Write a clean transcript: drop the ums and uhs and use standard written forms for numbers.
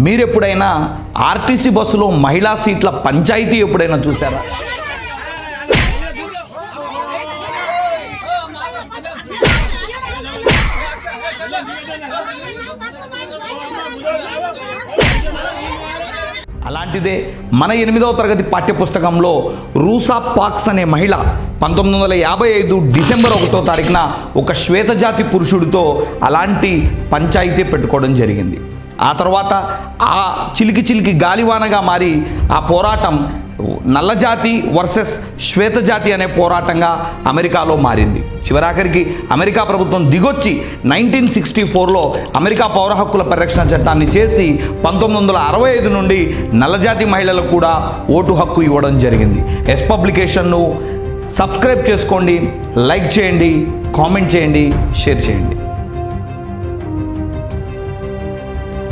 మీరు ఎప్పుడైనా ఆర్టీసీ బస్సులో మహిళా సీట్ల పంచాయతీ ఎప్పుడైనా చూసారా? అలాంటిదే మన 8వ తరగతి పాఠ్యపుస్తకంలో రూసా పాక్స్ అనే మహిళ 1955 డిసెంబర్ 1వ తారీఖున ఒక శ్వేతజాతి పురుషుడితో అలాంటి పంచాయితీ పెట్టుకోవడం జరిగింది. ఆ తర్వాత ఆ చిలికి గాలివానగా మారి ఆ పోరాటం నల్లజాతి వర్సెస్ శ్వేతజాతి అనే పోరాటంగా అమెరికాలో మారింది. చివరాఖరికి అమెరికా ప్రభుత్వం దిగొచ్చి 1964లో అమెరికా పౌర హక్కుల పరిరక్షణ చట్టాన్ని చేసి 1965 నుండి నల్లజాతి మహిళలకు కూడా ఓటు హక్కు ఇవ్వడం జరిగింది. ఎస్ పబ్లికేషన్ను సబ్స్క్రైబ్ చేసుకోండి, లైక్ చేయండి, కామెంట్ చేయండి, షేర్ చేయండి.